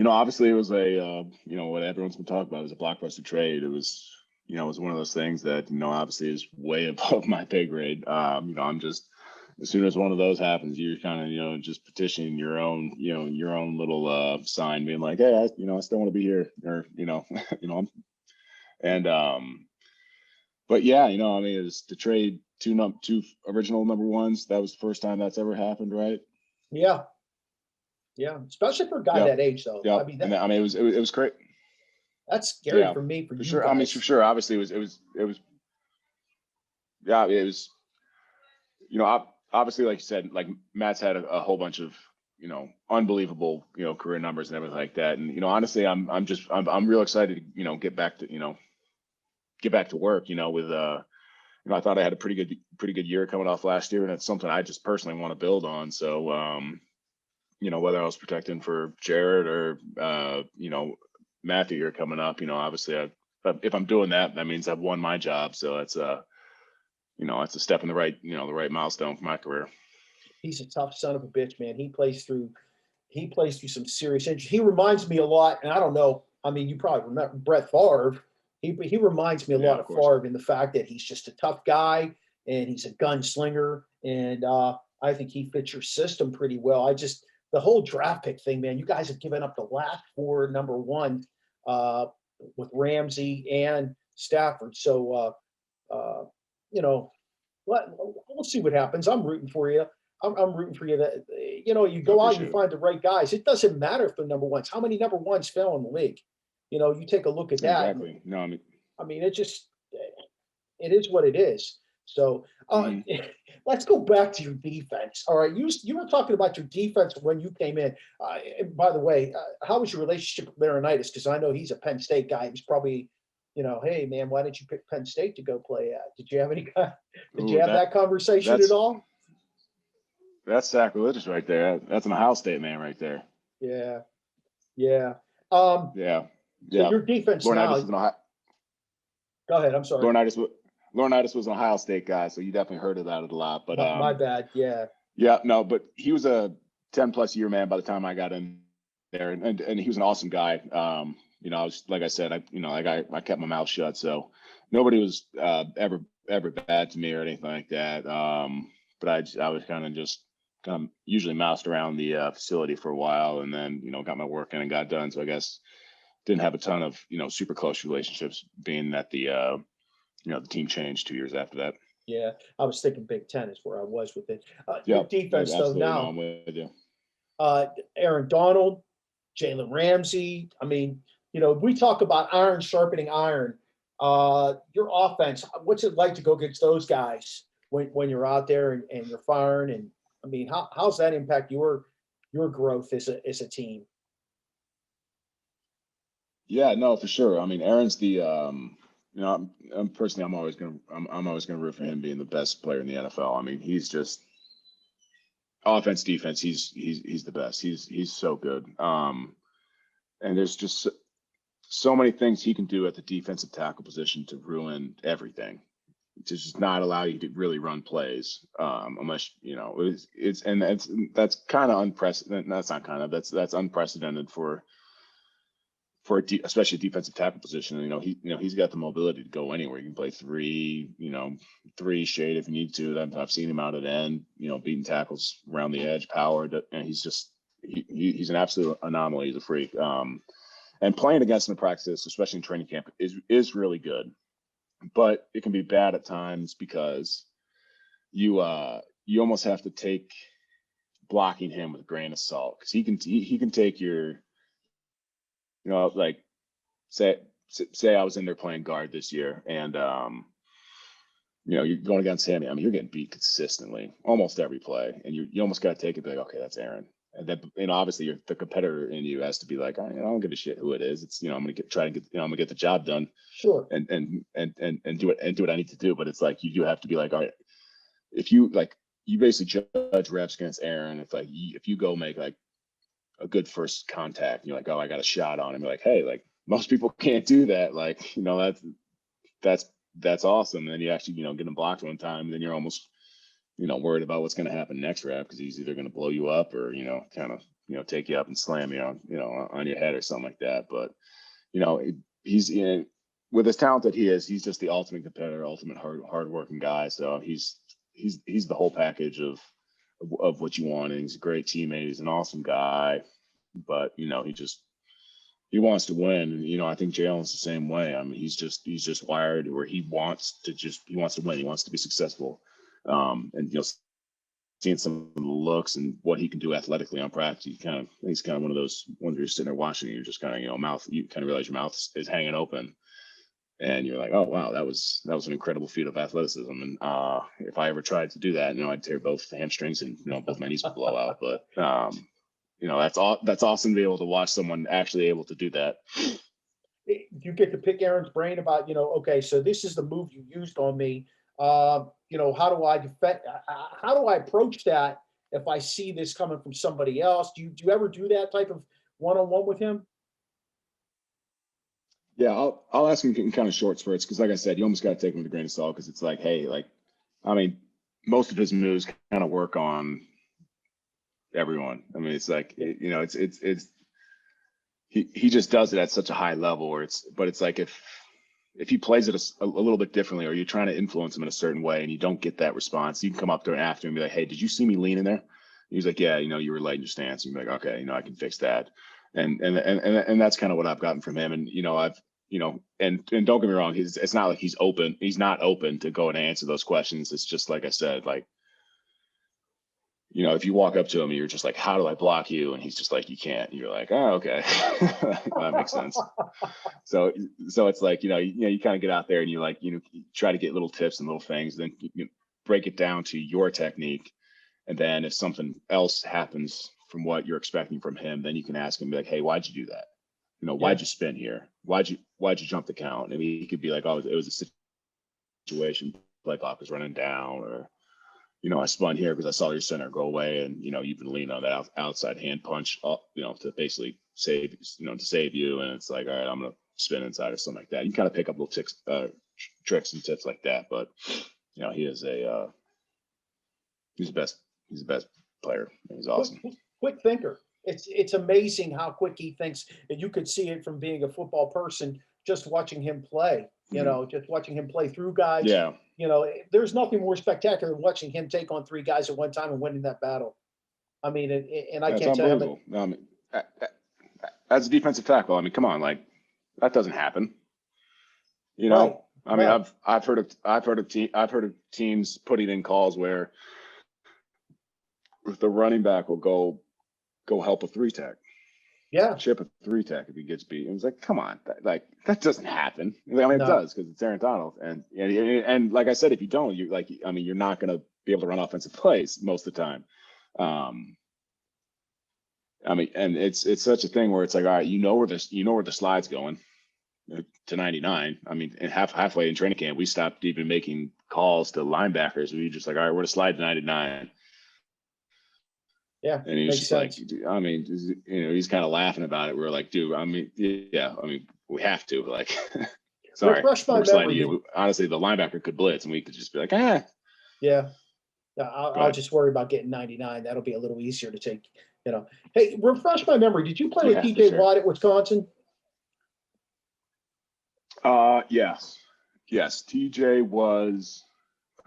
Obviously it was what everyone's been talking about is a blockbuster trade. It was, it was one of those things that, obviously is way above my pay grade. I'm just, as soon as one of those happens, you're kind of, just petitioning your own, your own little sign being like, hey, I still want to be here, or, and, but yeah, it was to trade two original number ones. That was the first time that's ever happened, right? Yeah. Yeah. Especially for a guy that age, though. Yeah. I mean, it was great. that's scary Yeah, for me, for for you sure. I mean, for guys. sure. Obviously, yeah, it was, obviously, like you said, like Matt's had a whole bunch of, unbelievable, career numbers and everything like that. And, honestly, I'm real excited to, get back to work, with, I thought I had a pretty good year coming off last year. And it's something I just personally want to build on. So, whether I was protecting for Jared or, Matthew here coming up, obviously if I'm doing that, that means I've won my job. So that's it's a step in the right milestone for my career. He's a tough son of a bitch, man. He plays through some serious injury. He reminds me a lot, and I don't know. I mean, you probably remember Brett Favre. He reminds me a Yeah, lot of of course. Favre in the fact that he's just a tough guy and he's a gunslinger. And I think he fits your system pretty well. The whole draft pick thing, man. You guys have given up the last four number one uh, with Ramsey and Stafford. So you know, we'll see what happens. I'm rooting for you. I'm rooting for you that, you I go out and you appreciate it. find the right guys. It doesn't matter if they're number ones. How many number ones fell in the league? You take a look at that. And, Exactly. No, I mean, it is what it is. So mhm. let's go back to your defense. All right, you were talking about your defense when you came in. And by the way, how was your relationship with Laurinaitis? Because I know he's a Penn State guy. He's probably, hey man, why didn't you pick Penn State to go play at? Did you have did you Ooh, have that conversation at that's all? that's sacrilegious right there. That's an Ohio State man right there. Yeah, yeah. Um, Yeah, so yeah. your defense Laurinaitis now. was an Ohio. Go ahead. I'm sorry. Laurinaitis, Laurinaitis was an Ohio State guy, so you definitely heard about it a lot. But My bad. Yeah. yeah, no, but he was a 10+ year man by the time I got in there, and he was an awesome guy. I was, like I said, I kept my mouth shut, so nobody was ever bad to me or anything like that. But I was kind of just usually moused around the facility for a while, and then got my work in and got done. So I guess didn't have a ton of super close relationships, being that the team changed 2 years after that. Yeah. I was thinking Big Ten is where I was with it. Your Yep, defense, though, absolutely. No, now, I'm with you. Aaron Donald, Jalen Ramsey. I mean, we talk about iron sharpening iron. Your offense, what's it like to go against those guys when you're out there and you're firing? And I mean, how's that impact your growth as a team? Yeah, no, for sure. I mean, Aaron's the I'm personally I'm always gonna root for him being the best player in the NFL. I mean, he's just offense, defense. He's the best. He's so good. And there's just so many things he can do at the defensive tackle position to ruin everything, to just not allow you to really run plays, unless that's kind of unprecedented. That's not kind of that's unprecedented for especially a defensive tackle position. He's got the mobility to go anywhere. He can play three shade if you need to. I've seen him out at end, beating tackles around the edge, powered, and he's an absolute anomaly. He's a freak. And playing against him in practice, especially in training camp, is really good, but it can be bad at times because you almost have to take blocking him with a grain of salt, because he can take your, like say I was in there playing guard this year, and you're going against him. I mean, you're getting beat consistently almost every play, and you almost got to take it, be like, okay, that's Aaron. And then, obviously the competitor in you has to be like, I don't give a shit who it is. It's, I'm going to I'm going to get the job done. Sure. And do what I need to do. But it's like, you do have to be like, all right, if you basically judge reps against Aaron. If you go make like a good first contact, and you're like, oh, I got a shot on him. You're like, hey, like most people can't do that. Like, that's awesome. And then you actually, get him blocked one time, and then you're almost, worried about what's going to happen next rep, because he's either going to blow you up or, kind of take you up and slam you on your head or something like that. But, he's with as talented he is, he's just the ultimate competitor, ultimate hardworking guy. So he's the whole package of what you want. And he's a great teammate. He's an awesome guy, but he wants to win. And, I think Jalen's the same way. I mean, he's just wired where he wants to win. He wants to be successful. And, seeing some of the looks and what he can do athletically on practice, he's kind of one of those ones where you're sitting there watching, and you're just kind of, you kind of realize your mouth is hanging open. And you're like, oh, wow, that was an incredible feat of athleticism. And if I ever tried to do that, I'd tear both hamstrings and, both my knees would blow out. But, that's awesome to be able to watch someone actually able to do that. You get to pick Aaron's brain about, okay, so this is the move you used on me. How do I defend? How do I approach that if I see this coming from somebody else? Do you ever do that type of one-on-one with him? Yeah, I'll ask him in kind of short spurts because, like I said, you almost got to take him with a grain of salt because it's like, hey, most of his moves kind of work on everyone. I mean, it's like, he just does it at such a high level but it's like if he plays it a little bit differently, or you're trying to influence him in a certain way and you don't get that response, you can come up to him after and be like, hey, did you see me lean in there? And he's like, yeah, you were light in your stance. And you're like, okay, I can fix that. And that's kind of what I've gotten from him. And, and don't get me wrong, it's not like he's not open to go and answer those questions. It's just, like I said, if you walk up to him and you're just like, how do I block you? And he's just like, you can't. And you're like, oh, okay. That makes sense. So it's like, you kind of get out there and you try to get little tips and little things, then you break it down to your technique. And then if something else happens from what you're expecting from him, then you can ask him, be like, hey, why'd you do that? Why'd you spin here? Why'd you jump the count? I mean, he could be like, oh, it was a situation, play clock was running down, or, I spun here because I saw your center go away, and, you've been leaning on that outside hand punch, to basically save you. And it's like, all right, I'm going to spin inside or something like that. You kind of pick up little tricks and tips like that. But, he's the best player. He's awesome. Quick thinker. It's amazing how quick he thinks, and you could see it from being a football person, just watching him play, just watching him play through guys. Yeah. There's nothing more spectacular than watching him take on three guys at one time and winning that battle. I mean, and I can't tell him. As a defensive tackle, come on, that doesn't happen. Right. I've heard of teams putting in calls where the running back will go help a three tech. Yeah. Chip a three tech if he gets beat. It was like, come on, that doesn't happen. It does because it's Aaron Donald. And like I said, if you don't, you're not going to be able to run offensive plays most of the time. And it's such a thing where it's like, all right, where the slide's going to 99. And halfway in training camp, we stopped even making calls to linebackers. We just like, all right, we're to slide to 99. Yeah, and he was just sense. He's kind of laughing about it. We're like, dude, we have to, sorry, refresh my memory. Honestly, the linebacker could blitz, and we could just be like, Yeah, I'll just worry about getting 99. That'll be a little easier to take. Hey, refresh my memory. Did you play with TJ Watt at Wisconsin? Yes. TJ was.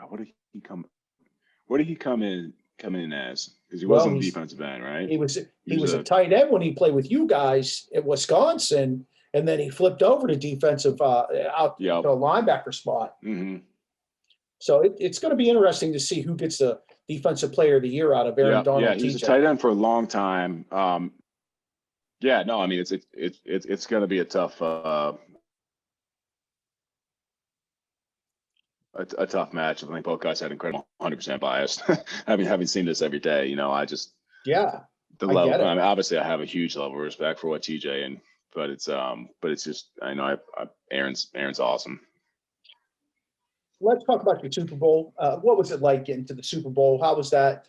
What did he come in as? Because he wasn't a defensive end, right? He was a tight end when he played with you guys at Wisconsin, and then he flipped over to defensive to a linebacker spot. Mm-hmm. So it's going to be interesting to see who gets the defensive player of the year out of Aaron Donald. Yeah, he was a tight end for a long time. It's going to be a tough a tough match. I think both guys had incredible 100% bias. having seen this every day, the level. Obviously, I have a huge level of respect for what TJ but it's just Aaron's awesome. Let's talk about your Super Bowl. What was it like getting to the Super Bowl? How was that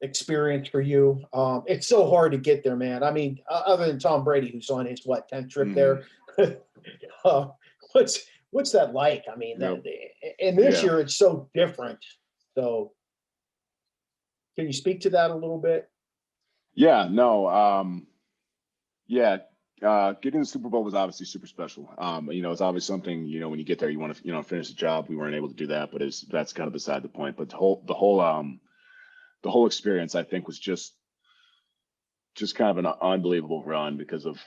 experience for you? It's so hard to get there, man. Other than Tom Brady, who's on his 10th trip there. What's that like? And this year it's so different. So can you speak to that a little bit? Yeah, no, yeah, getting the Super Bowl was obviously super special. It's obviously something, when you get there, you want to, finish the job. We weren't able to do that, but that's kind of beside the point. But the whole experience, I think, was just kind of an unbelievable run because of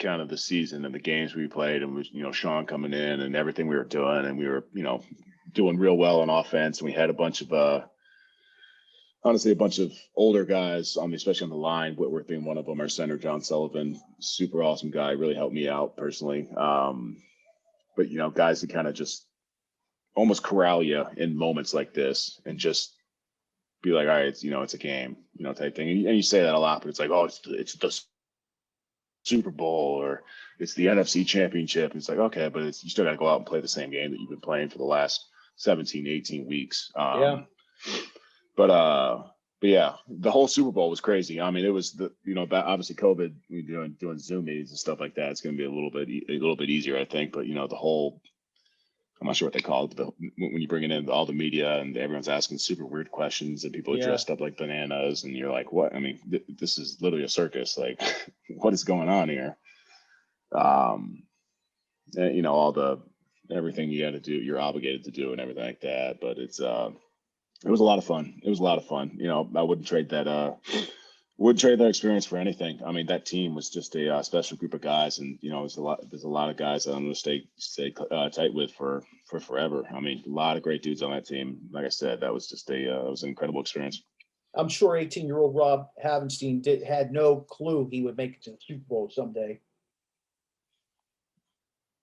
kind of the season and the games we played, and was, Sean coming in and everything we were doing, and we were, doing real well on offense. And we had a bunch of, honestly, a bunch of older guys on especially on the line, Whitworth being one of them, our center, John Sullivan, super awesome guy, really helped me out personally. But, guys that kind of just almost corral you in moments like this and just be like, all right, it's a game, type thing. And you say that a lot, but it's like, oh, it's the Super Bowl or it's the NFC Championship. And it's like, okay, but you still got to go out and play the same game that you've been playing for the last 17, 18 weeks. Yeah. But yeah, the whole Super Bowl was crazy. I mean, it was obviously COVID, doing Zoom meetings and stuff like that. It's going to be a little bit easier, I think. But the whole, I'm not sure what they call it, when you bring in all the media and everyone's asking super weird questions and people are dressed up like bananas, and you're like, what? I mean, this is literally a circus. Like, what is going on here? And, all the everything you got to do, you're obligated to do, and everything like that. But it was a lot of fun. It was a lot of fun. I wouldn't trade that experience for anything. I mean, that team was just a special group of guys, and there's a lot of guys that I'm going to stay tight with for forever. I mean, a lot of great dudes on that team. Like I said, that was just it was an incredible experience. I'm sure 18-year-old Rob Havenstein had no clue he would make it to the Super Bowl someday.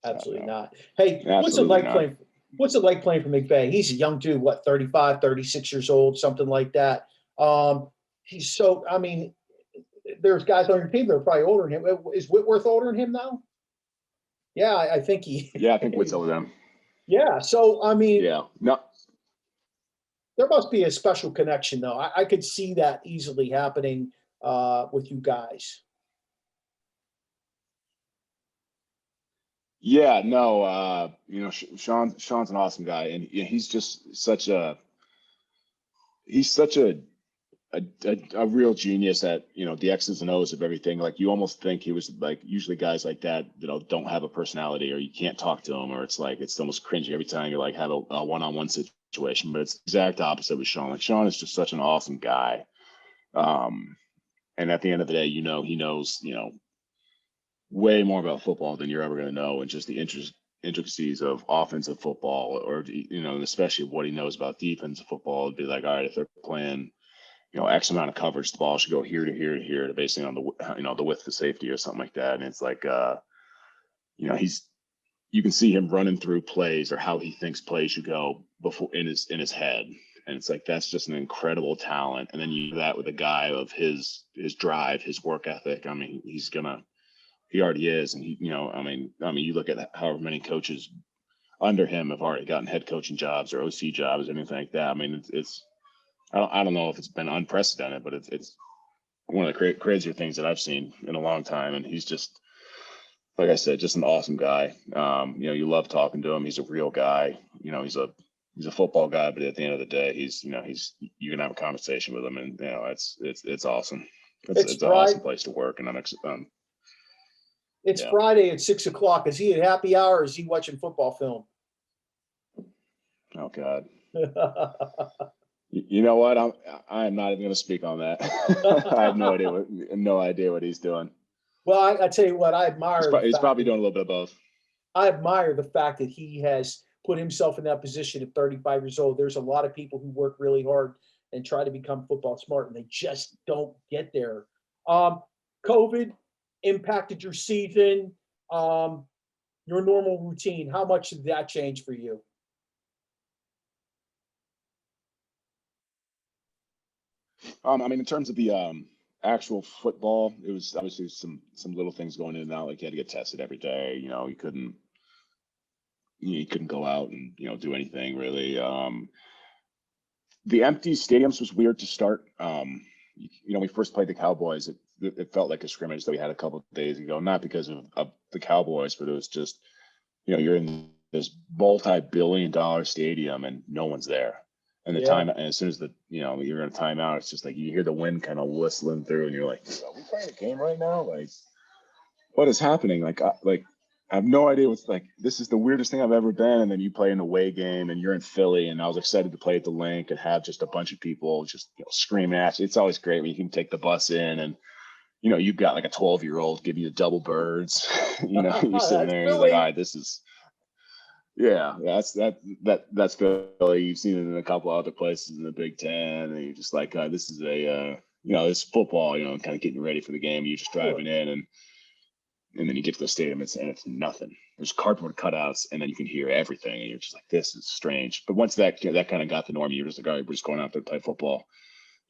Absolutely not. Hey, what's it like playing? What's it like playing for McVay? He's a young dude, what, 35, 36 years old, something like that. I mean, there's guys on your team that are probably older than him. Is Whitworth older than him now? Yeah, I think Yeah, I think Whit's older than him. Yeah, so I mean, yeah, no, there must be a special connection, though. I could see that easily happening with you guys. Yeah, no, Sean's an awesome guy, and he's just such a real genius at the X's and O's of everything. Like, you almost think he was like, usually guys like that don't have a personality, or you can't talk to them, or it's like it's almost cringy every time you like have a one-on-one situation. But it's the exact opposite with Sean. Like, Sean is just such an awesome guy, and at the end of the day, he knows way more about football than you're ever going to know, and just the intricacies of offensive football, or especially what he knows about defensive football. It'd be like, all right, if they're playing X amount of coverage, the ball should go here to here to here, to basically on the the width of safety or something like that. And it's like you can see him running through plays, or how he thinks plays should go before in his head. And it's like, that's just an incredible talent. And then you do that with a guy of his drive, his work ethic. I mean, he already is. And I mean, you look at however many coaches under him have already gotten head coaching jobs or OC jobs, anything like that. I mean, it's I don't know if it's been unprecedented, but it's one of the crazier things that I've seen in a long time. And he's just, like I said, just an awesome guy. You love talking to him. He's a real guy. He's a football guy, but at the end of the day, you can have a conversation with him, and it's awesome. It's an awesome place to work, and it's Friday at 6:00. Is he at happy hour, or is he watching football film? Oh God. You know what? I am not even going to speak on that. I have no idea what he's doing. Well, I tell you what, I admire. He's probably doing a little bit of both. I admire the fact that he has put himself in that position at 35 years old. There's a lot of people who work really hard and try to become football smart, and they just don't get there. COVID impacted your season, your normal routine. How much did that change for you? I mean, in terms of the actual football, it was obviously some little things going in and out. Like, you had to get tested every day. You couldn't go out and do anything really. The empty stadiums was weird to start. We first played the Cowboys. It felt like a scrimmage that we had a couple of days ago, not because of the Cowboys, but it was just you're in this multi-billion-dollar stadium and no one's there. And the time, and as soon as you're in a timeout, it's just like you hear the wind kind of whistling through, and you're like, "Are we playing a game right now? Like, what is happening?" I have no idea what's like. This is the weirdest thing I've ever been. And then you play an away game, and you're in Philly, and I was excited to play at the link and have just a bunch of people just screaming at you. It's always great when you can take the bus in, and you've got like a 12-year-old give you the double birds. You're sitting there, and you're like, "All right, this is." Yeah, that's Philly. You've seen it in a couple other places in the Big Ten, and you're just like, this is this football, kind of getting ready for the game. You're just driving in, and then you get to the stadium, and it's nothing. There's cardboard cutouts, and then you can hear everything, and you're just like, this is strange. But once that kind of got the norm, you're just like, all right, we're just going out there to play football.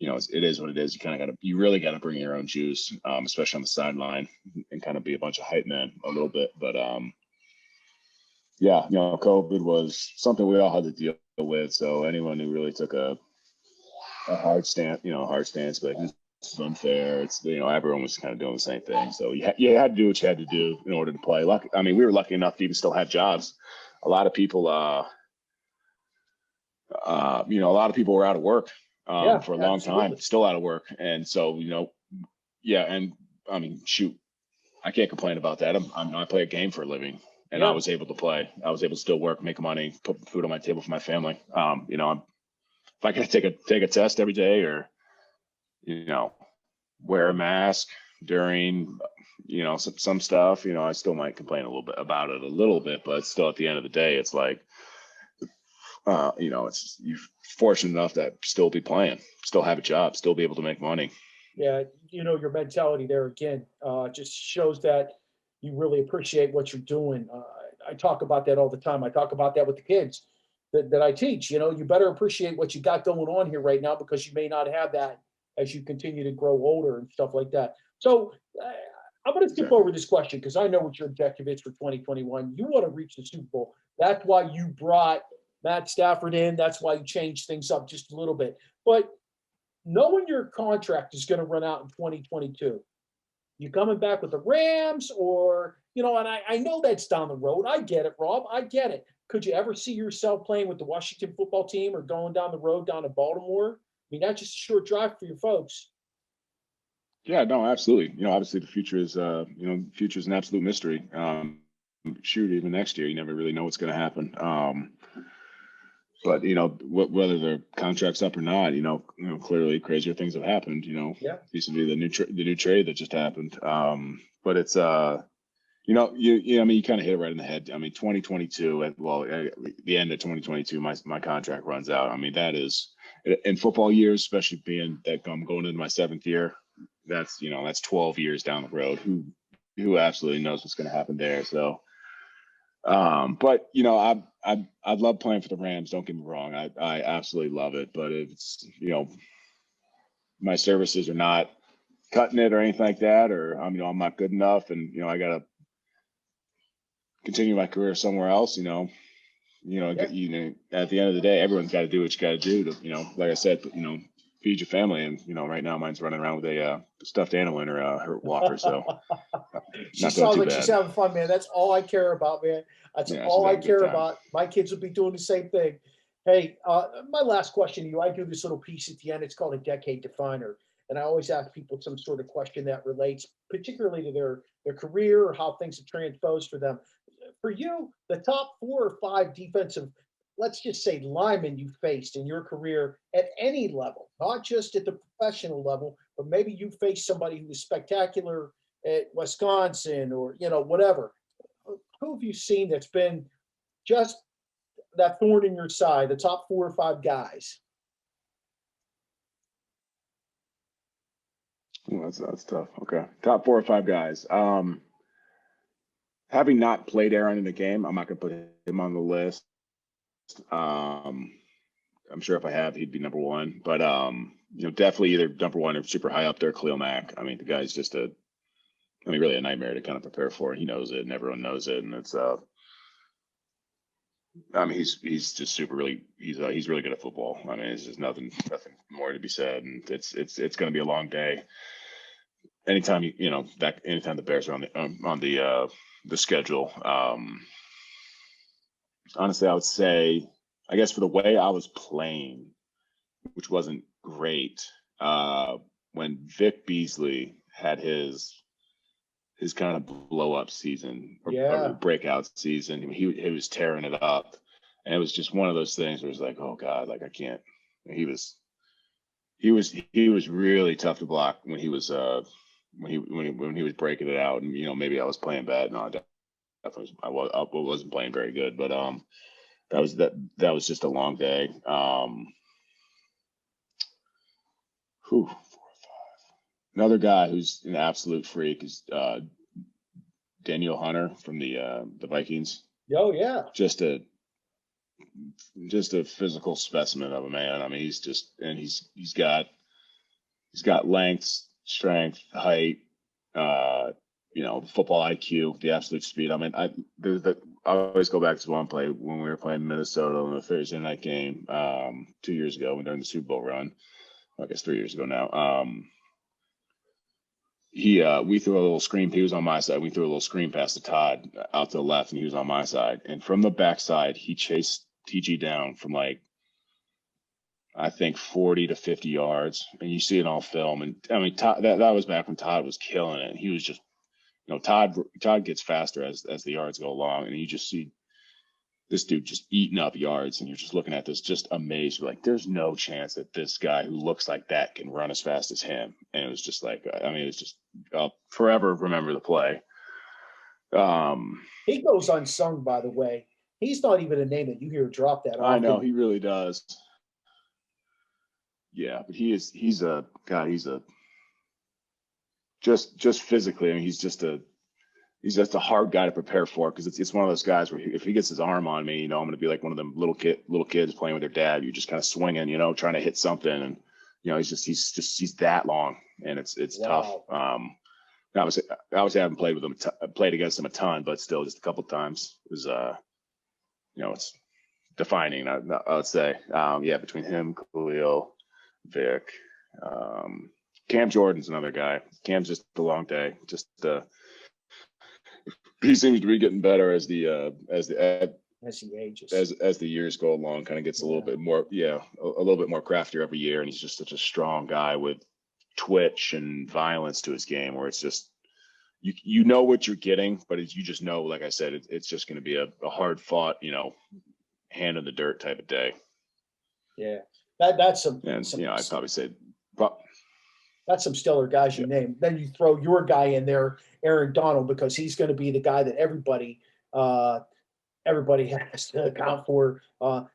It is what it is. You really got to bring your own juice, especially on the sideline, and kind of be a bunch of hype men a little bit, but yeah, COVID was something we all had to deal with. So anyone who really took a hard stance, but this is unfair. It's, everyone was kind of doing the same thing. So you had to do what you had to do in order to play. We were lucky enough to even still have jobs. A lot of people, a lot of people were out of work for a long time, still out of work. And so, and I mean, shoot, I can't complain about that. I play a game for a living. And I was able to play. I was able to still work, make money, put food on my table for my family. If I could take a test every day, or wear a mask during some stuff, I still might complain a little bit, but still at the end of the day, it's like it's you're fortunate enough to still be playing, still have a job, still be able to make money. Yeah, your mentality there again just shows that you really appreciate what you're doing. I talk about that all the time. I talk about that with the kids that I teach. You better appreciate what you got going on here right now, because you may not have that as you continue to grow older and stuff like that. So I'm going to skip over this question because I know what your objective is for 2021. You want to reach the Super Bowl. That's why you brought Matt Stafford in. That's why you changed things up just a little bit. But knowing your contract is going to run out in 2022, you coming back with the Rams, or, and I know that's down the road. I get it, Rob. I get it. Could you ever see yourself playing with the Washington football team or going down the road down to Baltimore? I mean, that's just a short drive for your folks. Yeah, no, absolutely. Obviously the future is, future is an absolute mystery. Shoot, even next year, you never really know what's going to happen. But whether their contract's up or not, clearly crazier things have happened. Vis-a-vis the new trade that just happened. But it's I mean, you kind of hit it right in the head. I mean, 2022, at the end of 2022, my contract runs out. I mean, that is in football years, especially being that I'm going into my 7th year. That's 12 years down the road. Who absolutely knows what's going to happen there? So. But I love playing for the Rams. Don't get me wrong. I absolutely love it, but it's, my services are not cutting it or anything like that, or I'm not good enough, and, I got to continue my career somewhere else, at the end of the day, everyone's got to do what you got to do to, like I said, feed your family. And, right now mine's running around with a stuffed animal in her walker. So she sounds like she's having fun, man. That's all I care about, man. That's all I care about. My kids will be doing the same thing. Hey, my last question to you, I do this little piece at the end. It's called a decade definer. And I always ask people some sort of question that relates particularly to their career or how things have transposed for them. For you, the top 4 or 5 defensive, let's just say, linemen you faced in your career at any level, not just at the professional level, but maybe you faced somebody who was spectacular at Wisconsin or, whatever. Who have you seen that's been just that thorn in your side, the top 4 or 5 guys? Well, that's tough. Okay. Top 4 or 5 guys. Having not played Aaron in the game, I'm not going to put him on the list. I'm sure if I have, he'd be number 1. But definitely either number 1 or super high up there, Khalil Mack. I mean, the guy's just really a nightmare to kind of prepare for. He knows it, and everyone knows it, and it's I mean, he's just he's really good at football. I mean, it's just nothing more to be said, and it's going to be a long day. Anytime anytime the Bears are on the schedule. Honestly, I would say, I guess for the way I was playing, which wasn't great. When Vic Beasley had his kind of blow up season or breakout season, he was tearing it up, and it was just one of those things where it was like, oh God, like I can't. He was really tough to block when he was when he was breaking it out, and maybe I was playing bad. No, definitely I wasn't playing very good, but that was just a long day. 4 or 5. Another guy who's an absolute freak is Daniel Hunter from the Vikings. Oh yeah, just a physical specimen of a man. I mean, he's got length, strength, height, football IQ, the absolute speed. I mean, I always go back to one play when we were playing Minnesota on a Thursday night game 2 years ago during the Super Bowl run. I guess 3 years ago now. We threw a little screen. He was on my side. We threw a little screen pass to Todd out to the left, and he was on my side. And from the backside, he chased TG down from I think 40 to 50 yards, and you see it on film. And I mean, Todd, that was back when Todd was killing it. He was just, Todd gets faster as the yards go along, and you just see this dude just eating up yards, and you're just looking at this, just amazed. You're like, there's no chance that this guy who looks like that can run as fast as him. And it was just like, I mean, it's just, I'll forever remember the play. He goes unsung, by the way. He's not even a name that you hear drop that often. I know, he really does. Yeah, but he's just physically, I mean, he's just a hard guy to prepare for, because it's one of those guys where if he gets his arm on me, I'm going to be like one of them little kids playing with their dad. You're just kind of swinging, trying to hit something, and he's that long, and it's tough. Obviously, I haven't played with him, played against him a ton, but still, just a couple times it was it's defining. I would say, between him, Khalil, Vic, Cam Jordan's another guy. Cam's just a long day. Just he seems to be getting better as he ages, as the years go along. Kind of gets a little bit more, a little bit more craftier every year, and he's just such a strong guy with twitch and violence to his game, where it's just you know what you're getting, but you just know, like I said, it's just going to be a hard fought, hand in the dirt type of day. Yeah, that's some. I'd probably say. That's some stellar guys you name. Then you throw your guy in there, Aaron Donald, because he's going to be the guy that everybody has to account for.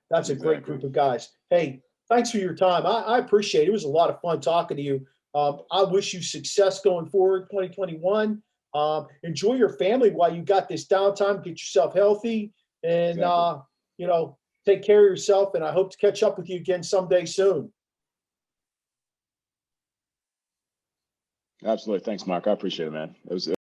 That's a great group of guys. Hey, thanks for your time. I appreciate it. It was a lot of fun talking to you. I wish you success going forward, 2021. Enjoy your family while you got this downtime. Get yourself healthy, and take care of yourself. And I hope to catch up with you again someday soon. Absolutely. Thanks, Mark. I appreciate it, man. It was